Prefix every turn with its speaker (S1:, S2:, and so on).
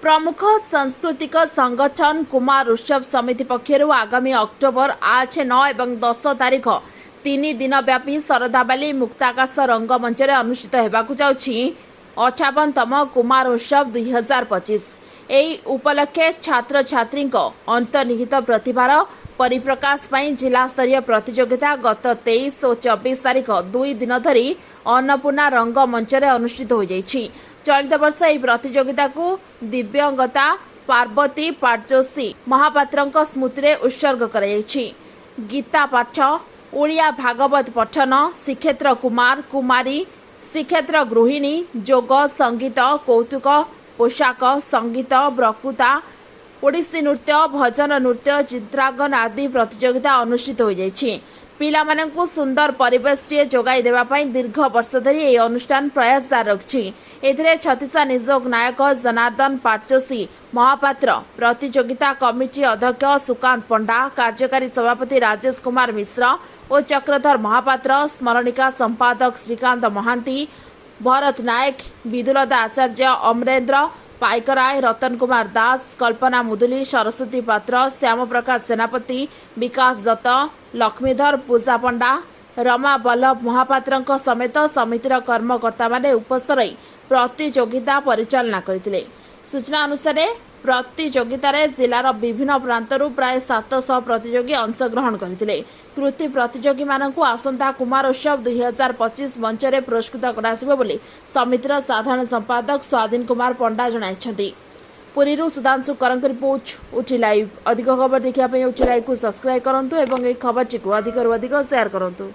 S1: प्रमुख सांस्कृतिक संगठन कुमार उत्सव समिति पक्षर आगामी अक्टोबर 8, 9 और 10 तारीख 3 दिन व्यापी शरदाबाली मुक्ताकाश रंगमंच अनुष्ठित होगाकू जाउछि 58तम कुमार उत्सव 2025। एही उपलक्षे छात्र छात्री अंतर्निहित प्रतिभार परिप्रकाश पाई जिला स्तरीय प्रतियोगिता गत 23 और 24 तारीख 2 दिन धरी अन्नपूर्णा रंगमंच अनुष्ठित हो जाइछि। चलित वर्ष यह प्रतियोगिता को दिव्यांगता पार्वती पाटजोशी महापात्र स्मृति में उत्सर्ग कर गीता पाठ ओडिया भागवत पठन श्रीक्षेत्र कुमार कुमारी श्रीक्षेत्र गृहिणी जोग संगीत कौतुक पोशाक संगीत प्रकृता ओडिसी नृत्य भजन नृत्य चित्रांकन आदि प्रतियोगिता अनुष्ठित हो जाइछि। पिलामानंकु सुंदर परिवेश जोगाई देवा पई दीर्घ वर्ष धरी यह अनुष्ठान प्रयास जारी रखिछि। एथिरे छत्तीसा निजोग नायक जनार्दन पाटजोशी महापात्र प्रतियोगिता कमिटी अध्यक्ष सुकांत पंडा कार्यकारी सभापति राजेश कुमार मिश्र और चक्रधर महापात्र स्मरणिका संपादक श्रीकांत महांती भरत नायक विदुलता आचार्य अमरेन्द्र पाइकराय रतन कुमार दास कल्पना मुदुली सरस्वती पात्र श्याम प्रकाश सेनापति विकास दत्त लक्ष्मीधर पूजा पंडा रमा बल्लभ महापात्र समेत समितिर कर्मकर्ता माने उपस्थित रही प्रतियोगिता परिचालना करथिले। सूचना अनुसार प्रतियोगितार जिलार विभिन्न प्रांतरू प्राय 700 प्रतियोगी अंशग्रहण करथिले। कृति प्रतियोगी मानकु आसंता कुमार उत्सव 2025 मंच रे पुरस्कृत करासिबो बोली समितिर साधारण संपादक स्वाधीन कुमार पंडा जणाइछन्ति। पुरीरू सुधांशु करंक रिपोर्ट उठी लाइव। अधिक खबर देखिया पे उठी लाइव को सब्सक्राइब करंतु एवं ए खबर को अधिक शेयर करंतु।